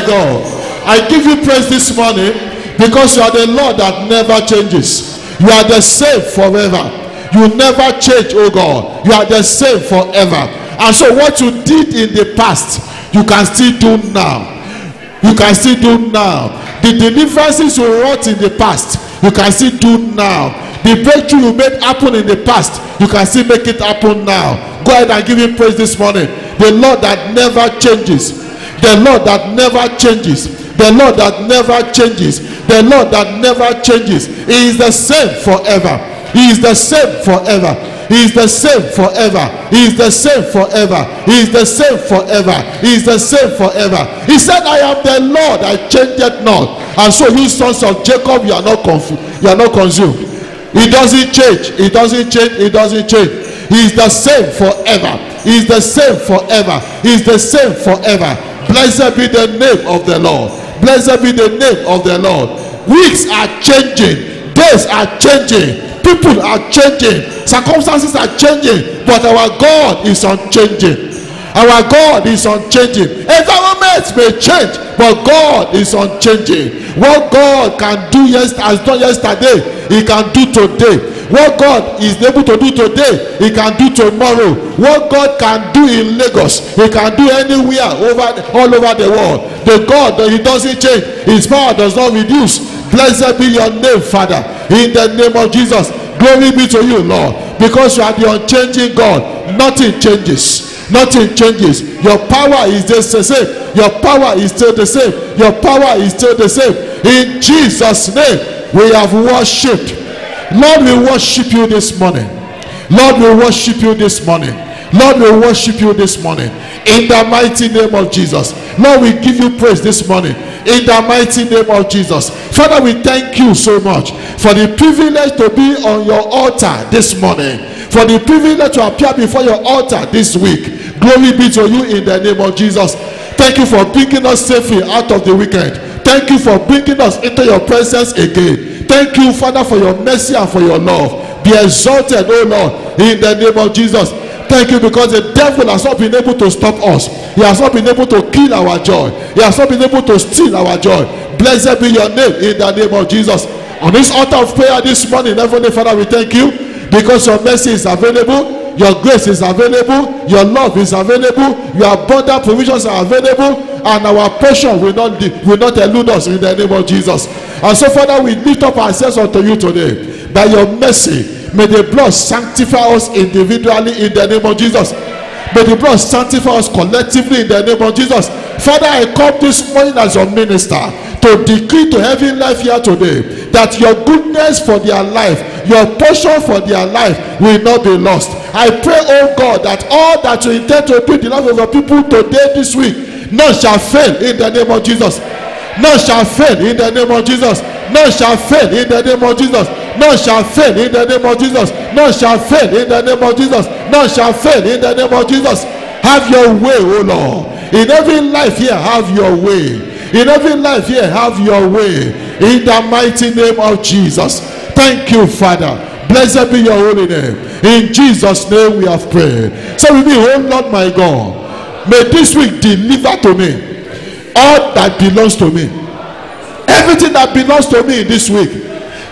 God. I give you praise this morning because you are the Lord that never changes. You are the same forever. You never change, oh God. You are the same forever. And so what you did in the past, you can still do now. You can still do now. The deliverances you wrought in the past, you can still do now. The breakthrough you made happen in the past, you can still make it happen now. Go ahead and give him praise this morning. The Lord that never changes. The Lord that never changes. The Lord that never changes. The Lord that never changes. He is the same forever. He is the same forever. He is the same forever. He is the same forever. He is the same forever. He is the same forever. He said, I am the Lord, I change it not. And so you sons of Jacob, you are not confused. You are not consumed. He doesn't change. He doesn't change. He doesn't change. He is the same forever. He is the same forever. He is the same forever. Blessed be the name of the Lord. Blessed be the name of the Lord. Weeks are changing. Days are changing. People are changing. Circumstances are changing. But our God is unchanging. Our God is unchanging. Environments may change, but God is unchanging. What God can do has done yesterday, he can do today. What God is able to do today, he can do tomorrow. What God can do in Lagos, he can do anywhere all over the world. The God that he doesn't change, his power does not reduce. Blessed be your name, Father, in the name of Jesus. Glory be to you, Lord, because you are the unchanging God. Nothing changes. Nothing changes. Your power is just the same. Your power is still the same. Your power is still the same. In Jesus' name, we have worshipped. Lord, we worship you this morning. Lord, we worship you this morning. Lord, we worship you this morning. In the mighty name of Jesus. Lord, we give you praise this morning. In the mighty name of Jesus. Father, we thank you so much for the privilege to be on your altar this morning. For the privilege to appear before your altar this week. Glory be to you in the name of Jesus. Thank you for bringing us safely out of the weekend. Thank you for bringing us into your presence again. Thank you, Father, for your mercy and for your love. Be exalted, oh Lord, in the name of Jesus. Thank you because the devil has not been able to stop us. He has not been able to kill our joy. He has not been able to steal our joy. Blessed be your name in the name of Jesus. On this altar of prayer this morning, Heavenly Father, we thank you because your mercy is available. Your grace is available. Your love is available. Your abundant provisions are available. And our portion will not elude us in the name of Jesus. And so, Father, we lift up ourselves unto you today. By your mercy, may the blood sanctify us individually in the name of Jesus. May the blood sanctify us collectively in the name of Jesus. Father, I come this morning as your minister to decree to heaven life here today that your goodness for their life, your portion for their life will not be lost. I pray, oh God, that all that you intend to do in the life of your people today, this week, none shall fail in the name of Jesus. None shall fail in the name of Jesus. None shall fail in the name of Jesus. None shall fail in the name of Jesus. None shall fail in the name of Jesus. None shall fail in the name of Jesus. Have your way, oh Lord. In every life here, have your way. In every life here, have your way. In the mighty name of Jesus. Thank you, Father. Blessed be your holy name. In Jesus' name we have prayed. So we be, oh Lord my God, may this week deliver to me all that belongs to me. Everything that belongs to me this week,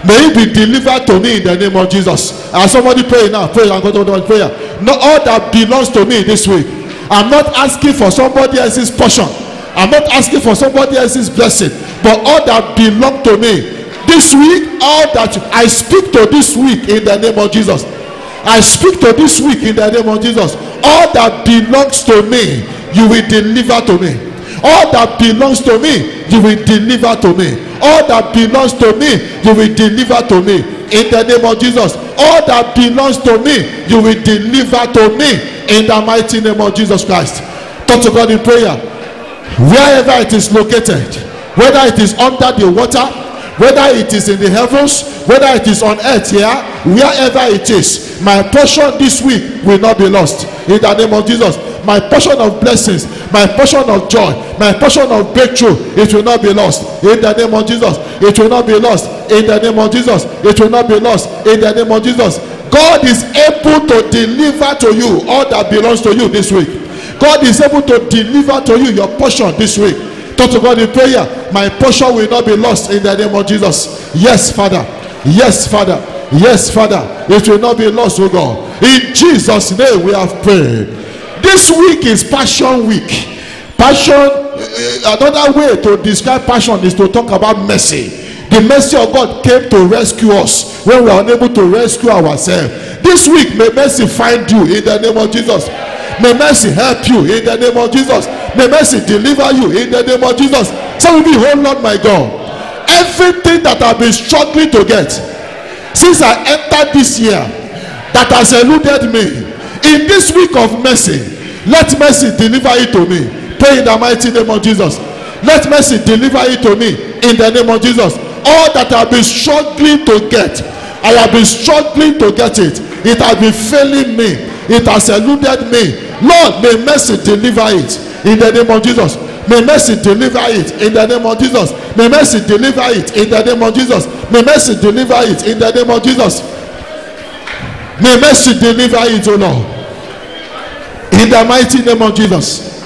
may it be delivered to me in the name of Jesus. As somebody pray now, pray and go to prayer. Not all that belongs to me this week. I'm not asking for somebody else's portion. I'm not asking for somebody else's blessing, but all that belongs to me this week, all that I speak to this week in the name of Jesus. I speak to this week in the name of Jesus. All that belongs to me, you will deliver to me. All that belongs to me, you will deliver to me. All that belongs to me, you will deliver to me. In the name of Jesus. All that belongs to me, you will deliver to me. In the mighty name of Jesus Christ. Talk to God in prayer. Wherever it is located, whether it is under the water, whether it is in the heavens, whether it is on earth here, wherever it is, my portion this week will not be lost. In the name of Jesus. My portion of blessings, my portion of joy, my portion of breakthrough, it will not be lost. In the name of Jesus. It will not be lost. In the name of Jesus. It will not be lost. In the name of Jesus. God is able to deliver to you all that belongs to you this week. God is able to deliver to you your portion this week. Talk to God in prayer. My portion will not be lost in the name of Jesus. Yes, Father. Yes, Father. Yes, Father. It will not be lost, oh God. In Jesus' name we have prayed. This week is Passion Week. Passion, another way to describe passion is to talk about mercy. The mercy of God came to rescue us when we are unable to rescue ourselves. This week, may mercy find you in the name of Jesus. May mercy help you in the name of Jesus. May mercy deliver you in the name of Jesus. So we be, oh Lord my God, everything that I've been struggling to get since I entered this year that has eluded me, in this week of mercy, let mercy deliver it to me. Pray in the mighty name of Jesus. Let mercy deliver it to me in the name of Jesus. All that I've been struggling to get, I have been struggling to get it. It has been failing me. It has eluded me. Lord, may mercy deliver it in the name of Jesus. May mercy deliver it in the name of Jesus. May mercy deliver it in the name of Jesus. May mercy deliver it in the name of Jesus. May mercy deliver it, O Lord, in the mighty name of Jesus.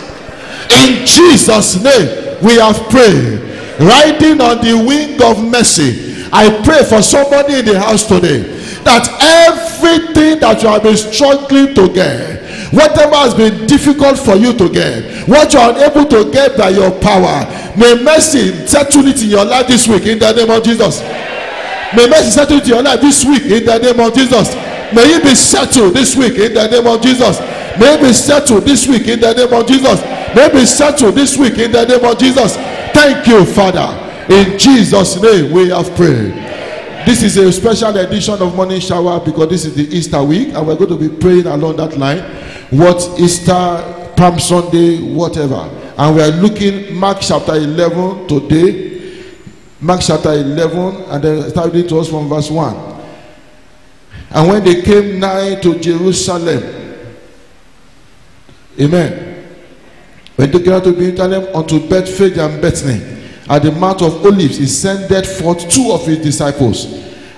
In Jesus' name we have prayed. Riding on the wing of mercy, I pray for somebody in the house today that everything that you have been struggling to get, whatever has been difficult for you to get, what you are unable to get by your power, may mercy settle it in your life this week in the name of Jesus. May mercy settle it in your life this week in the name of Jesus. May it be settled this week in the name of Jesus. May it be settled this week in the name of Jesus. May it be settled this week in the name of Jesus. Thank you, Father. In Jesus' name we have prayed. This is a special edition of Morning Shower because this is the Easter week and we're going to be praying along that line. What Easter, Palm Sunday, whatever. And we are looking Mark chapter 11 today. Mark chapter 11, and then start reading to us from verse 1. And when they came nigh to Jerusalem, amen, when they came to Jerusalem unto Bethphage and Bethany, at the Mount of Olives, he sendeth forth 2 of his disciples,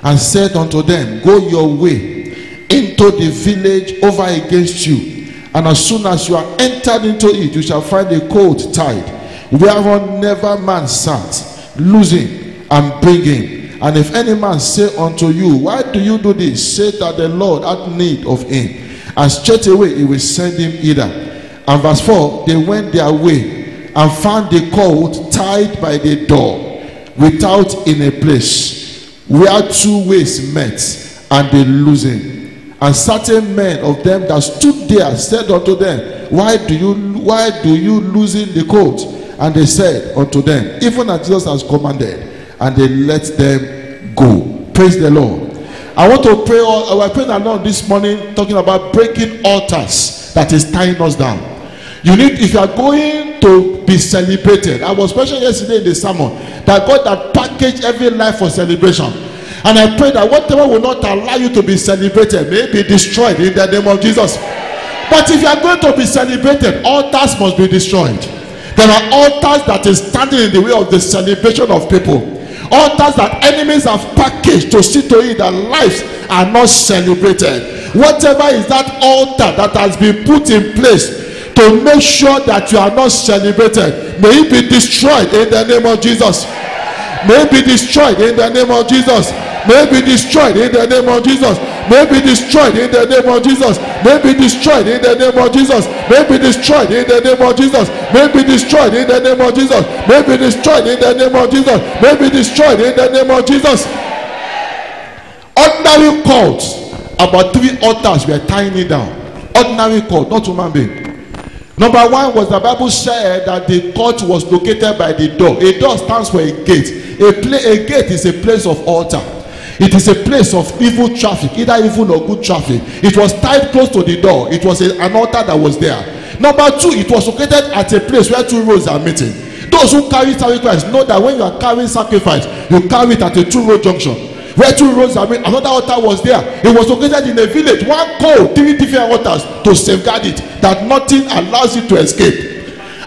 and said unto them, Go your way into the village over against you, and as soon as you are entered into it, you shall find a colt tied, whereon never man sat. Loose him and bring him. And if any man say unto you, Why do you do this? Say that the Lord hath need of him, and straightway he will send him hither. And verse 4, they went their way and found the colt tied by the door without in a place, where 2 ways met, and they loosed him. And certain men of them that stood there said unto them, Why do you loosen the colt? And they said unto them, Even as Jesus has commanded. And they let them go. Praise the Lord. I want to pray. We're praying along this morning, talking about breaking altars that is tying us down. You need, if you are going to be celebrated. I was mentioning yesterday in the sermon that God had packaged every life for celebration. And I pray that whatever will not allow you to be celebrated may be destroyed in the name of Jesus. But if you are going to be celebrated, altars must be destroyed. There are altars that is standing in the way of the celebration of people. Altars that enemies have packaged to see to it that lives are not celebrated. Whatever is that altar that has been put in place to make sure that you are not celebrated, may it be destroyed in the name of Jesus. May it be destroyed in the name of Jesus. May it be destroyed in the name of Jesus. May it be destroyed in the name of Jesus. May it be destroyed in the name of Jesus. May it be destroyed in the name of Jesus. May it be destroyed in the name of Jesus. May it be destroyed in the name of Jesus. May it be destroyed in the name of Jesus. Ordinary cults, about 3 altars were tying it down. Ordinary cult, not human being. Number 1 was the Bible said that the court was located by the door. A door stands for a gate. A gate is a place of altar. It is a place of evil traffic, either evil or good traffic. It was tied close to the door. It was an altar that was there. Number 2, it was located at a place where 2 roads are meeting. Those who carry sacrifice know that when you are carrying sacrifice, you carry it at a 2-road junction. Where 2 roads are meeting, another altar was there. It was located in a village. 1 called 3 different altars to safeguard it, that nothing allows it to escape.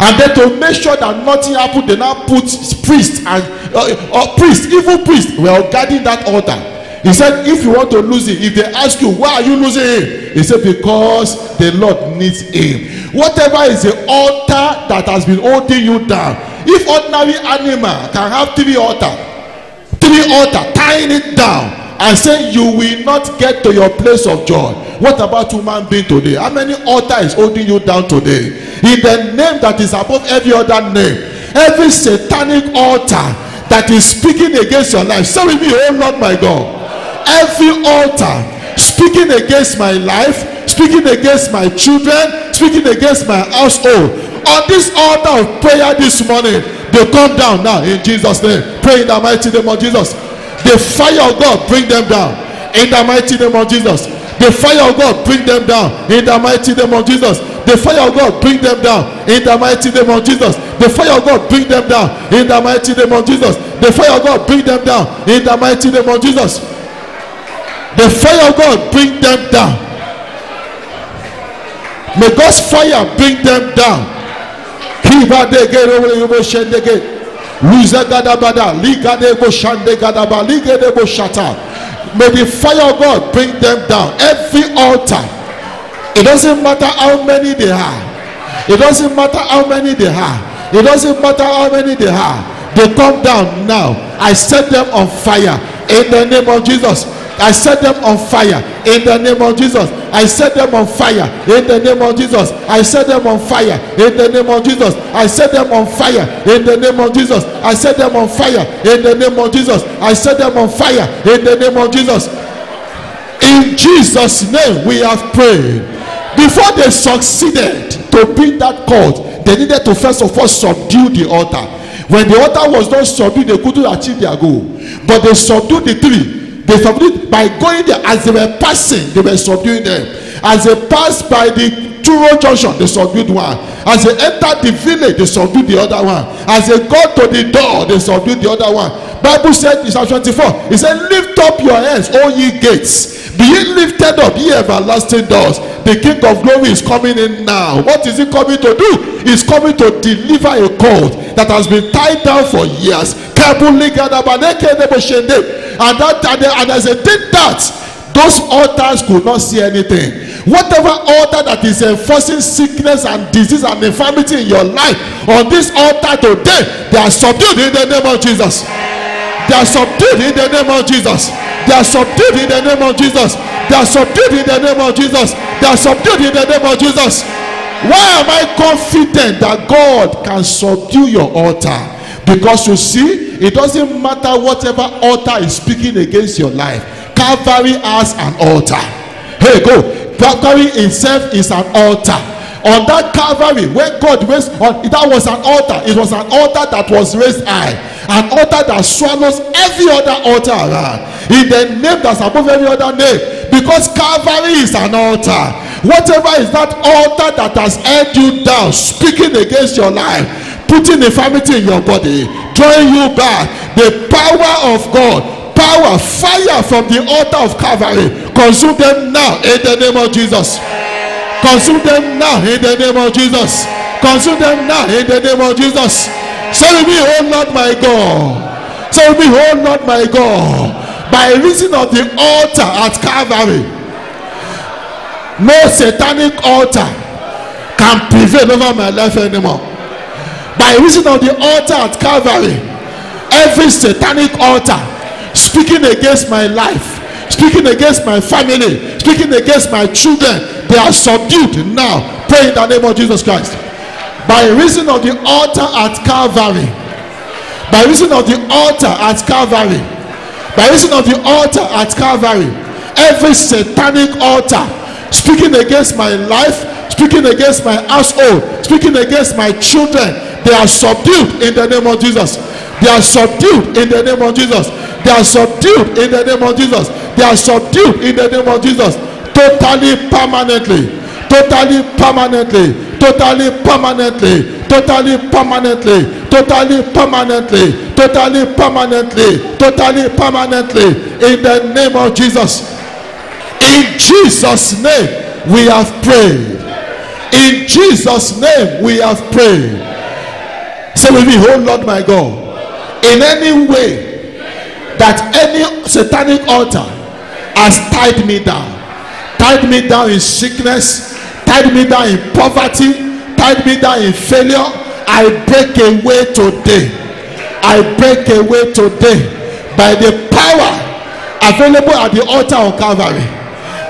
And then to make sure that nothing happened, they now put priests and evil priests were guarding that altar. He said, if you want to lose it, if they ask you, why are you losing him? He said, because the Lord needs him. Whatever is the altar that has been holding you down, If ordinary animal can have three altar, tying it down and say you will not get to your place of joy, what about human being today? How many altar is holding you down today? In the name that is above every other name, every satanic altar that is speaking against your life, say with me, oh Lord my God, every altar speaking against my life, speaking against my children, speaking against my household, on this altar of prayer this morning, they come down now in Jesus' name. Pray in the mighty name of Jesus. The fire of God bring them down in the mighty name of Jesus. The fire of God bring them down in the mighty name of Jesus. The fire of God bring them down in the mighty name of Jesus. The fire of God bring them down in the mighty name of Jesus. The fire of God bring them down in the mighty name of Jesus. The fire of God bring them down. May God's fire bring them down. May the fire of God bring them down. Every altar, it doesn't matter how many they are, it doesn't matter how many they are, it doesn't matter how many they are, they come down now. I set them on fire in the name of Jesus. I set them on fire in the name of Jesus. I set them on fire in the name of Jesus. I set them on fire in the name of Jesus. I set them on fire in the name of Jesus. I set them on fire in the name of Jesus. I set them on fire in the name of Jesus. In Jesus' name we have prayed. Before they succeeded to beat that court, they needed to first of all subdue the altar. When the altar was not subdued, they couldn't achieve their goal. But they subdued the three. They subdued by going there. As they were passing, they were subduing them. As they passed by the Turo junction, they subdued one. As they entered the village, they subdued the other one. As they got to the door, they subdued the other one. Bible said in Psalm 24, it said, lift up your heads, O ye gates, be ye lifted up, ye everlasting doors. The King of glory is coming in now. What is he coming to do? He's coming to deliver a colt that has been tied down for years. And as they did that, those altars could not see anything. Whatever altar that is enforcing sickness and disease and infirmity in your life, on this altar today, they are subdued in the name of Jesus. They are subdued in the name of Jesus. They are subdued in the name of Jesus. They are subdued in the name of Jesus. They are subdued in the name of Jesus. Why am I confident that God can subdue your altar? Because you see, it doesn't matter whatever altar is speaking against your life. Calvary has an altar. Hey, go. Calvary itself is an altar. On that Calvary, when God raised on, that was an altar. It was an altar that was raised high, an altar that swallows every other altar around, in the name that's above every other name. Because Calvary is an altar. Whatever is that altar that has held you down, speaking against your life, putting infirmity in your body, drawing you back, the power of God, power, fire from the altar of Calvary, consume them now in the name of Jesus. Consume them now in the name of Jesus. Consume them now in the name of Jesus. Say with me, oh Lord my God. Say with me, oh Lord my God. By reason of the altar at Calvary, no satanic altar can prevail over my life anymore. By reason of the altar at Calvary, every satanic altar speaking against my life, speaking against my family, speaking against my children, they are subdued now. Pray in the name of Jesus Christ. By reason of the altar at Calvary, by reason of the altar at Calvary, by reason of the altar at Calvary, every satanic altar speaking against my life, speaking against my household, speaking against my children, they are subdued in the name of Jesus. They are subdued in the name of Jesus. They are subdued in the name of Jesus. They are subdued in the name of Jesus. Totally, permanently. Totally, permanently. Totally, permanently. Totally, permanently. Totally, permanently. Totally, permanently. Totally, permanently. In the name of Jesus. In Jesus' name we have prayed. In Jesus' name we have prayed. Say with me, oh Lord my God, in any way that any satanic altar has tied me down in sickness, tied me down in poverty, tied me down in failure, I break away today. I break away today by the power available at the altar of Calvary.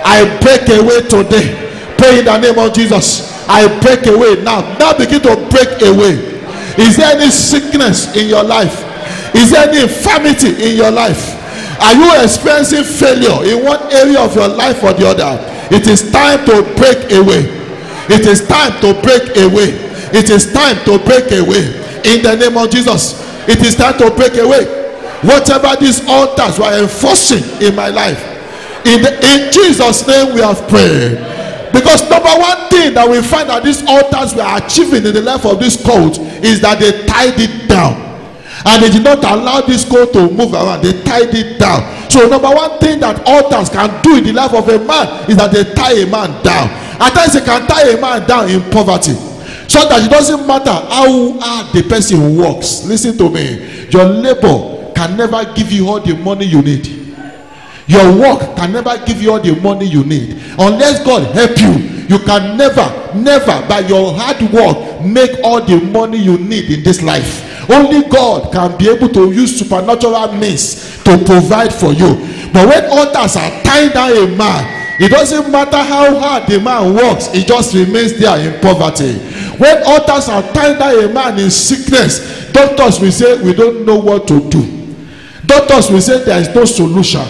I break away today. Pray in the name of Jesus. I break away now. Now begin to break away. Is there any sickness in your life? Is there any infirmity in your life? Are you experiencing failure in one area of your life or the other? It is time to break away. It is time to break away. It is time to break away. In the name of Jesus, it is time to break away. Whatever these altars were enforcing in my life, in Jesus' name we have prayed. Because number one thing that we find that these altars were achieving in the life of this cult is that they tied it down. And they did not allow this cult to move around. They tied it down. So number one thing that altars can do in the life of a man is that they tie a man down. At times they can tie a man down in poverty, so that it doesn't matter how hard the person works. Listen to me. Your labor can never give you all the money you need. Your work can never give you all the money you need. Unless God help you, you can never by your hard work make all the money you need in this life. Only God can be able to use supernatural means to provide for you. But when altars are tying down a man, it doesn't matter how hard the man works, he just remains there in poverty. When altars are tying down a man in sickness, doctors will say we don't know what to do. Doctors will say there is no solution.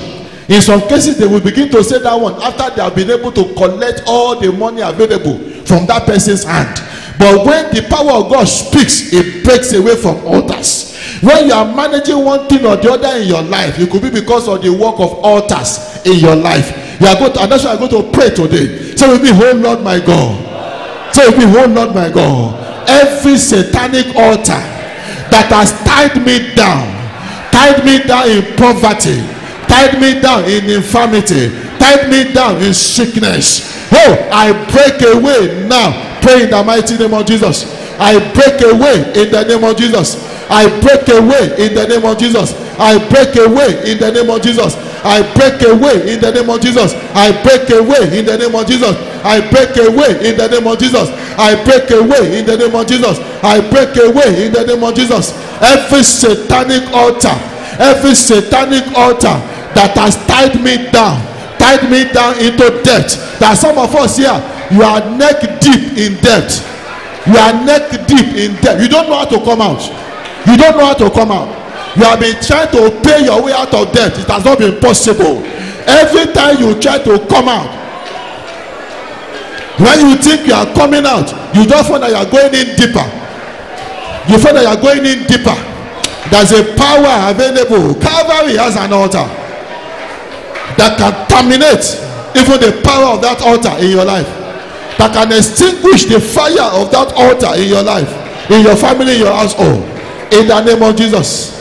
In some cases, they will begin to say that one after they have been able to collect all the money available from that person's hand. But when the power of God speaks, it breaks away from altars. When you are managing one thing or the other in your life, it could be because of the work of altars in your life. You are going to, and that's why I'm going to pray today. Say with me, oh Lord my God. Say with me, oh Lord my God. Every satanic altar that has tied me down in poverty, tied me down in infirmity, tied me down in sickness. Oh, I break away now. Pray in the mighty name of Jesus. I break away in the name of Jesus. I break away in the name of Jesus. I break away in the name of Jesus. I break away in the name of Jesus. I break away in the name of Jesus. I break away in the name of Jesus. I break away in the name of Jesus. I break away in the name of Jesus. Every satanic altar that has tied me down into debt. There are some of us here, you are neck deep in debt. You are neck deep in debt. You don't know how to come out. You don't know how to come out. You have been trying to pay your way out of debt. It has not been possible. Every time you try to come out, when you think you are coming out, you just find that you are going in deeper. You find that you are going in deeper. There's a power available. Calvary has an altar that can terminate even the power of that altar in your life, that can extinguish the fire of that altar in your life, in your family, in your household. In the name of Jesus.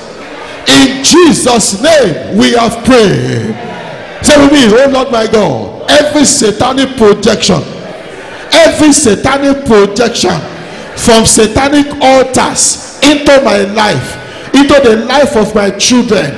In Jesus' name we have prayed. Say with me, oh Lord my God, every satanic projection from satanic altars into my life, into the life of my children.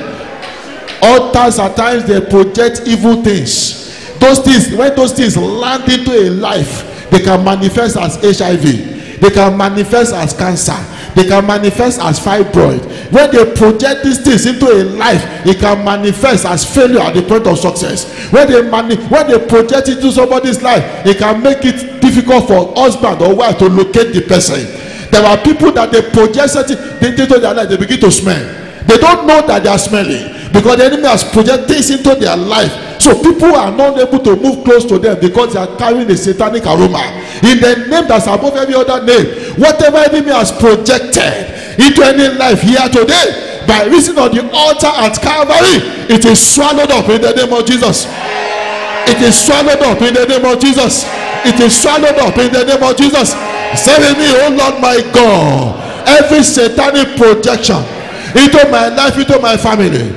Altars at times they project evil things. Those things, when those things land into a life, they can manifest as HIV, they can manifest as cancer, they can manifest as fibroid. When they project these things into a life, it can manifest as failure at the point of success. When they project it into somebody's life, it can make it difficult for husband or wife to locate the person. There are people that they project something into their life, they begin to smell. They don't know that they are smelling because the enemy has projected things into their life. So people are not able to move close to them because they are carrying a satanic aroma. In the name that's above every other name, whatever enemy has projected into any life here today, by reason of the altar at Calvary, it is swallowed up in the name of Jesus. It is swallowed up in the name of Jesus. It is swallowed up in the name of Jesus. Say with me, oh Lord my God, every satanic projection into my life, into my family,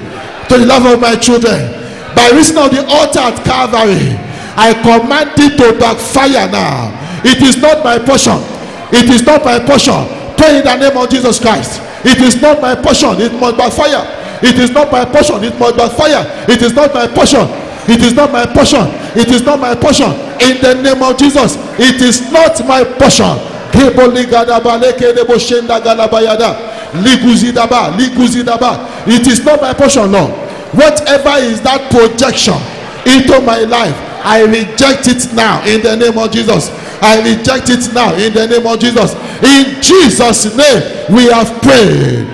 to the life of my children, by reason of the altar at Calvary, I command it to backfire now. It is not my portion. It is not my portion. Pray in the name of Jesus Christ. It is not my portion. It must backfire. It is not my portion. It must backfire. It is not my portion. It is not my portion. It is not my portion. In the name of Jesus, it is not my portion. It is not my portion, Lord. Whatever is that projection into my life, I reject it now in the name of Jesus. I reject it now in the name of Jesus. In Jesus' name we have prayed.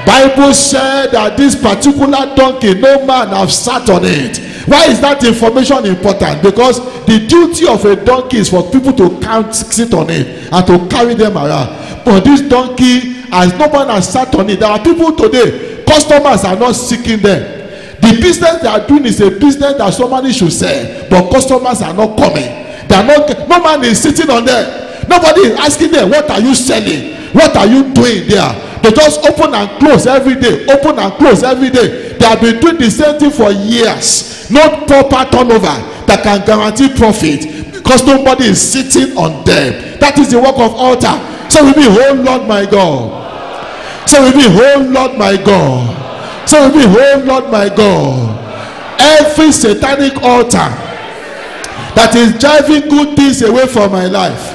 Bible said that this particular donkey, no man have sat on it. Why is that information important? Because the duty of a donkey is for people to sit on it and to carry them around. But this donkey, as no man has sat on it, there are people today, customers are not seeking them. The business they are doing is a business that somebody should sell, but customers are not coming. They are not. No man is sitting on them. Nobody is asking them, what are you selling? What are you doing there? They just open and close every day. Open and close every day. They have been doing the same thing for years. Not proper turnover that can guarantee profit because nobody is sitting on them. That is the work of altar. So we be, oh Lord my God. So we be, oh Lord my God. So we be, oh Lord my God. Every satanic altar that is driving good things away from my life,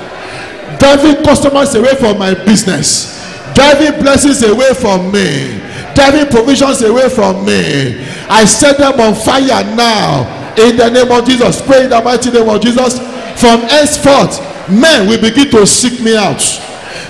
driving customers away from my business, driving blessings away from me, driving provisions away from me, I set them on fire now in the name of Jesus. Pray in the mighty name of Jesus. From henceforth, men will begin to seek me out.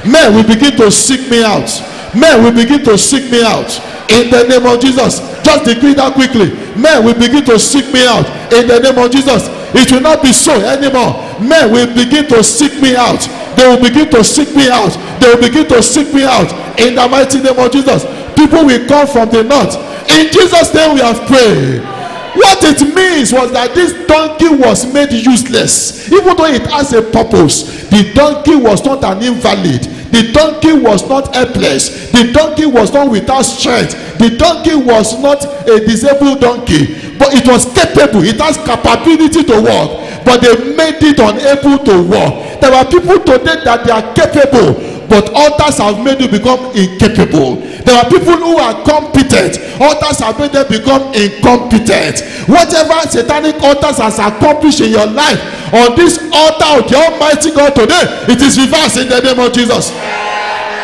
Men will begin to seek me out. Men will begin to seek me out in the name of Jesus. Just decree that quickly. Men will begin to seek me out in the name of Jesus. It will not be so anymore. Men will begin to seek me out. They will begin to seek me out. They will begin to seek me out in the mighty name of Jesus. People will come from the north. In Jesus' name we have prayed. What it means was that this donkey was made useless. Even though it has a purpose, the donkey was not an invalid. The donkey was not helpless. The donkey was not without strength. The donkey was not a disabled donkey, but it was capable. It has capability to walk, but they made it unable to walk. There are people today that they are capable, but altars have made you become incapable. There are people who are competent. Altars have made them become incompetent. Whatever satanic altars has accomplished in your life, on this altar of the Almighty God today, it is reversed in the name of Jesus.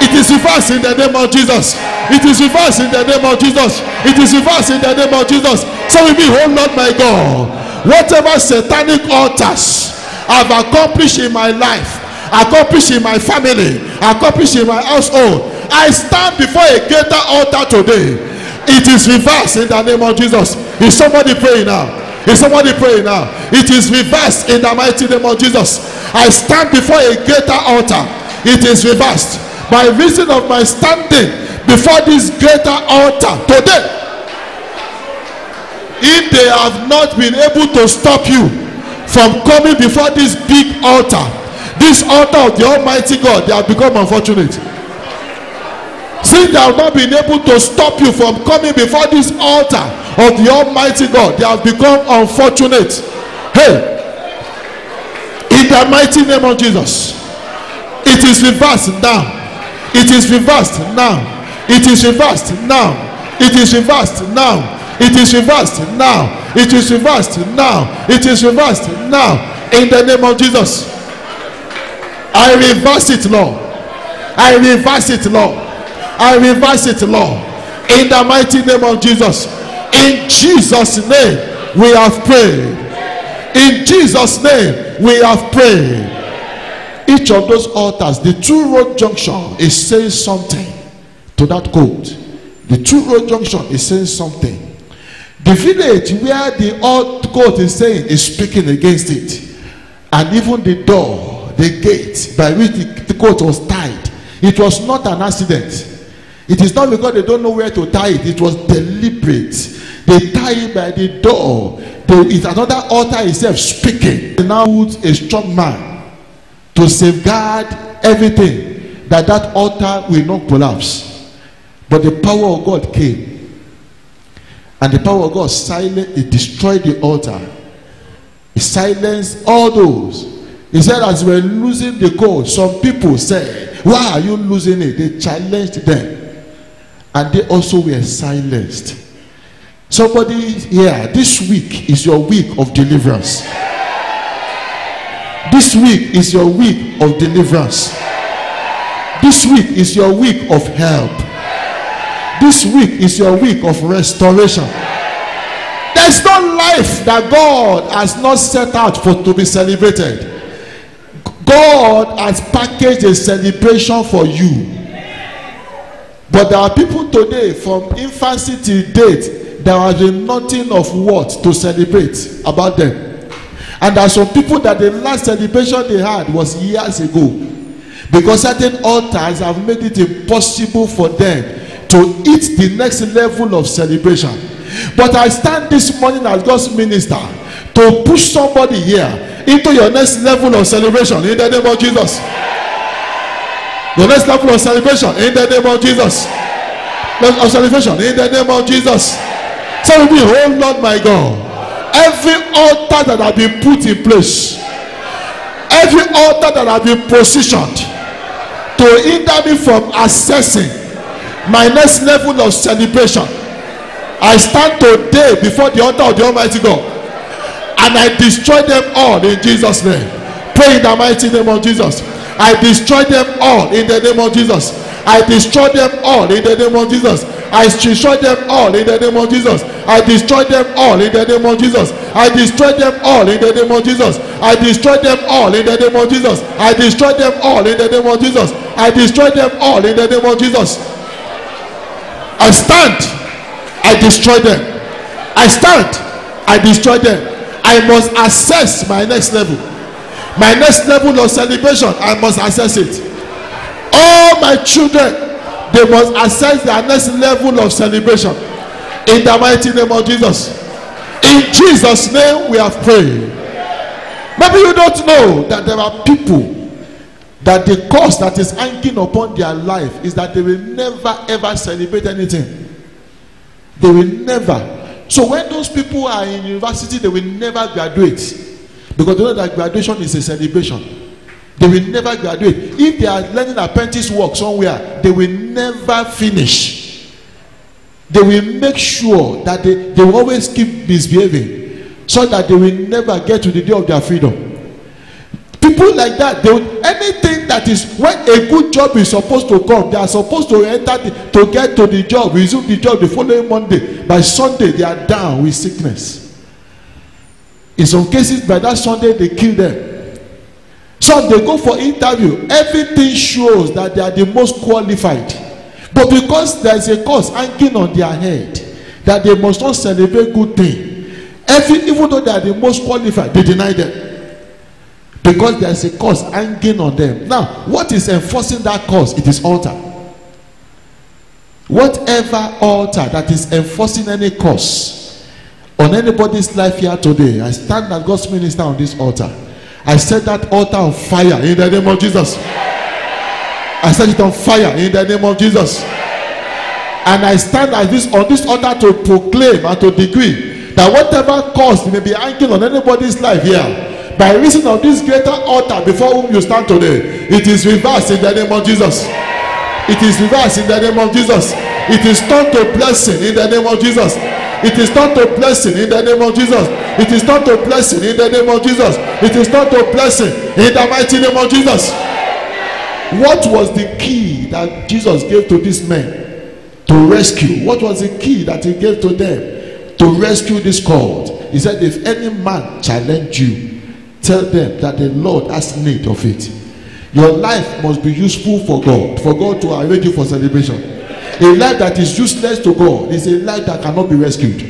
It is reversed in the name of Jesus. It is reversed in the name of Jesus. It is reversed in the name of Jesus. So we be, oh Lord my God, whatever satanic altars I've accomplished in my life, accomplished in my family, accomplished in my household, I stand before a greater altar today. It is reversed in the name of Jesus. Is somebody praying now? Is somebody praying now? It is reversed in the mighty name of Jesus. I stand before a greater altar. It is reversed by reason of my standing before this greater altar today. If they have not been able to stop you from coming before this big altar, this altar of the Almighty God, they have become unfortunate. Since they have not been able to stop you from coming before this altar of the Almighty God, they have become unfortunate. Hey, in the mighty name of Jesus, it is reversed now. It is reversed now. It is reversed now. It is reversed now. It is reversed now. It is reversed now. It is reversed now. In the name of Jesus, I reverse it, Lord. I reverse it, Lord. I reverse it, Lord. In the mighty name of Jesus. In Jesus' name we have prayed. In Jesus' name we have prayed. Each of those altars, the true road junction is saying something to that code. The true road junction is saying something. The village where the old code is saying is speaking against it. And even the door, the gate by which the coat was tied, it was not an accident. It is not because they don't know where to tie it. It was deliberate. They tie it by the door. It's another altar itself speaking. They now put a strong man to safeguard everything, that altar will not collapse. But the power of God came, and the power of God it destroyed the altar. It silenced all those. He said, as we're losing the code, some people said, why are you losing it? They challenged them, and they also were silenced. Somebody here, this week is your week of deliverance. This week is your week of deliverance. This week is your week of help. This week is your week of restoration. There's no life that God has not set out for to be celebrated. God has packaged a celebration for you. But there are people today, from infancy till date, there has been nothing of what to celebrate about them. And there are some people that the last celebration they had was years ago, because certain altars have made it impossible for them to hit the next level of celebration. But I stand this morning as God's minister to push somebody here into your next level of celebration in the name of Jesus. The next level of celebration in the name of Jesus. Of celebration in the name of Jesus. Say with me, oh Lord my God, every altar that has been put in place, every altar that has been positioned to hinder me from accessing my next level of celebration, I stand today before the altar of the Almighty God and I destroy them all in Jesus' name. Pray in the mighty name of Jesus. I destroy them all in the name of Jesus. I destroy them all in the name of Jesus. I destroy them all in the name of Jesus. I destroy them all in the name of Jesus. I destroy them all in the name of Jesus. I destroy them all in the name of Jesus. I destroy them all in the name of Jesus. I destroy them all in the name of Jesus. I stand. I destroy them. I stand. I destroy them. I must access my next level. My next level of celebration, I must access it. All my children, they must access their next level of celebration in the mighty name of Jesus. In Jesus' name we have prayed. Maybe you don't know that there are people that the curse that is hanging upon their life is that they will never ever celebrate anything. They will never. So when those people are in university, they will never graduate, because they know that graduation is a celebration. They will never graduate. If they are learning apprentice work somewhere, they will never finish. They will make sure that they will always keep misbehaving, so that they will never get to the day of their freedom. People like that, they will, anything that is, when a good job is supposed to come, they are supposed to enter to get to the job, resume the job the following Monday. By Sunday, they are down with sickness. In some cases, by that Sunday, they kill them. Some, they go for interview. Everything shows that they are the most qualified. But because there is a curse hanging on their head, that they must not celebrate good things, even though they are the most qualified, they deny them. Because there is a curse hanging on them. Now, what is enforcing that curse? It is altar. Whatever altar that is enforcing any curse on anybody's life here today, I stand as God's minister on this altar. I set that altar on fire in the name of Jesus. I set it on fire in the name of Jesus. And I stand as on this altar to proclaim and to decree that whatever curse may be hanging on anybody's life here, by reason of this greater altar before whom you stand today, it is reversed in the name of Jesus. It is reversed in the name of Jesus. It is turned to blessing in the name of Jesus. It is turned to blessing in the name of Jesus. It is turned to blessing in the name of Jesus. It is turned to blessing in the mighty name of Jesus. What was the key that Jesus gave to these men to rescue? What was the key that he gave to them to rescue this colt? He said, if any man challenge you, tell them that the Lord has need of it. Your life must be useful for God to arrange you for celebration. A life that is useless to God is a life that cannot be rescued.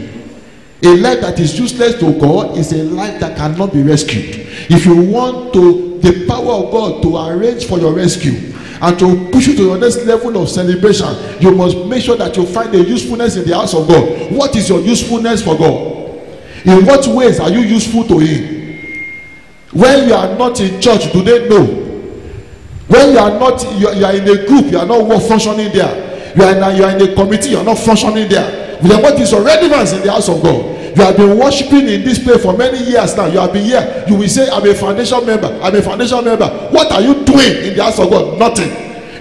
A life that is useless to God is a life that cannot be rescued. If you want the power of God to arrange for your rescue and to push you to your next level of celebration, you must make sure that you find a usefulness in the house of God. What is your usefulness for God? In what ways are you useful to Him? When you are not in church, do they know? When you are not, you are in a group, you are not functioning there. You are in a committee, you are not functioning there. Then what is your relevance in the house of God? You have been worshiping in this place for many years now. You have been here. You will say, I'm a foundation member. I'm a foundation member. What are you doing in the house of God? Nothing.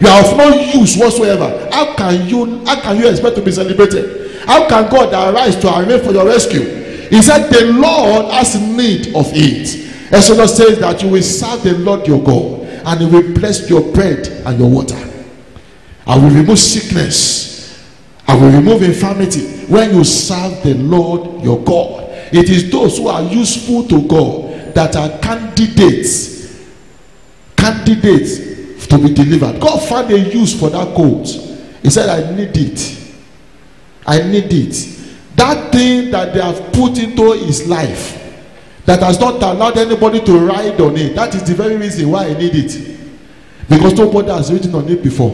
You are of no use whatsoever. How can you expect to be celebrated? How can God arise to arrange for your rescue? He said the Lord has need of it. Exodus says that you will serve the Lord your God, and He will bless your bread and your water. I will remove sickness. I will remove infirmity. When you serve the Lord your God, it is those who are useful to God that are candidates to be delivered. God found a use for that coat. He said, I need it. I need it. That thing that they have put into his life, that has not allowed anybody to ride on it, that is the very reason why I need it. Because nobody has ridden on it before.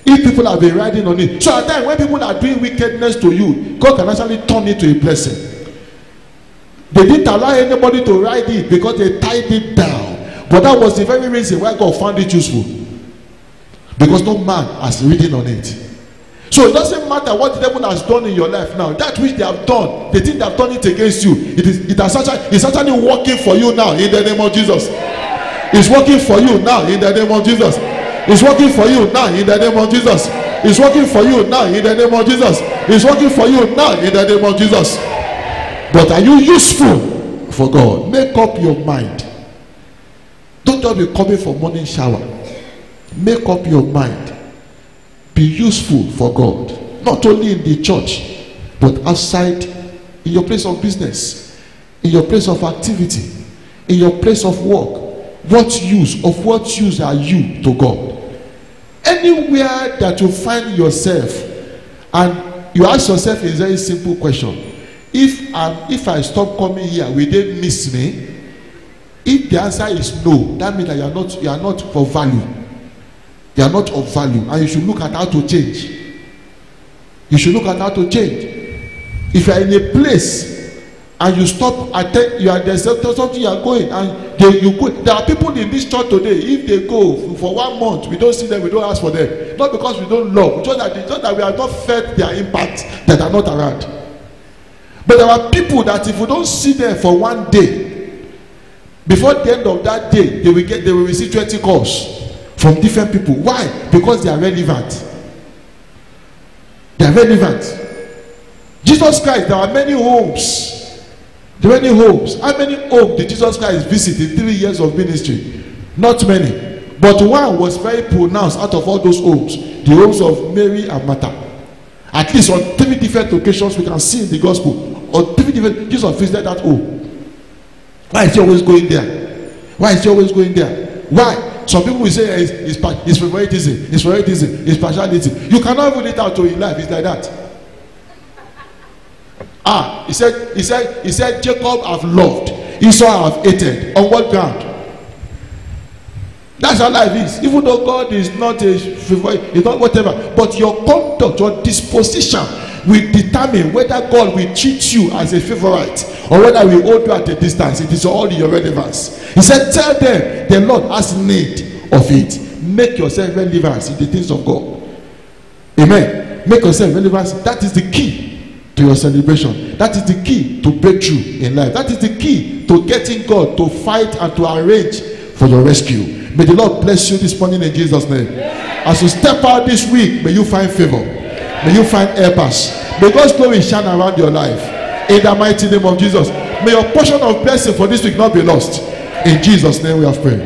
If people have been riding on it, so at times when people are doing wickedness to you, God can actually turn it to a blessing. They didn't allow anybody to ride it because they tied it down. But that was the very reason why God found it useful. Because no man has ridden on it. So it doesn't matter what the devil has done in your life now. That which they have done, they think they have done it against you. It's actually working for you now in the name of Jesus. It's working for you now in the name of Jesus. It's working for you now in the name of Jesus. It's working for you now in the name of Jesus. It's working for you now in the name of Jesus. But are you useful for God? Make up your mind. Don't just be coming for morning shower. Make up your mind. Be useful for God. Not only in the church, but outside, in your place of business, in your place of activity, in your place of work. What use are you to God? Anywhere that you find yourself, and you ask yourself a very simple question: if I stop coming here, will they miss me? If the answer is no, that means that you are not of value. You are not of value, and you should look at how to change. You should look at how to change. If you are in a place and you stop there's something you are going, and you go. There are people in this church today, if they go for 1 month, we don't see them, we don't ask for them. Not because we don't love, just that we have not felt their impact, that are not around. But there are people that if we don't see them for 1 day, before the end of that day, they will receive 20 calls from different people. Why? Because they are relevant. They are relevant. Jesus Christ, there are many homes. There are many homes. How many homes did Jesus Christ visit in 3 years of ministry? Not many. But one was very pronounced out of all those homes. The homes of Mary and Martha. At least on 3 different occasions we can see in the gospel. On 3 different, Jesus visited that home. Why is he always going there? Why is he always going there? Why? Some people will say it's favoritism, it's partiality. You cannot put it out to in life. It's like that. He said Jacob have loved, Esau have hated. On what ground? That's how life is. Even though God is not a favorite, it's not whatever, but your conduct, your disposition will determine whether God will treat you as a favorite or whether we hold you at a distance. It is all in your relevance. He said, tell them the Lord has need of it. Make yourself relevant in the things of God. Amen. Make yourself relevant. That is the key to your celebration. That is the key to breakthrough in life. That is the key to getting God to fight and to arrange for your rescue. May the Lord bless you this morning in Jesus' name. As you step out this week, may you find favor. May you find helpers. May God's glory shine around your life. In the mighty name of Jesus. May your portion of blessing for this week not be lost. In Jesus' name we have prayed.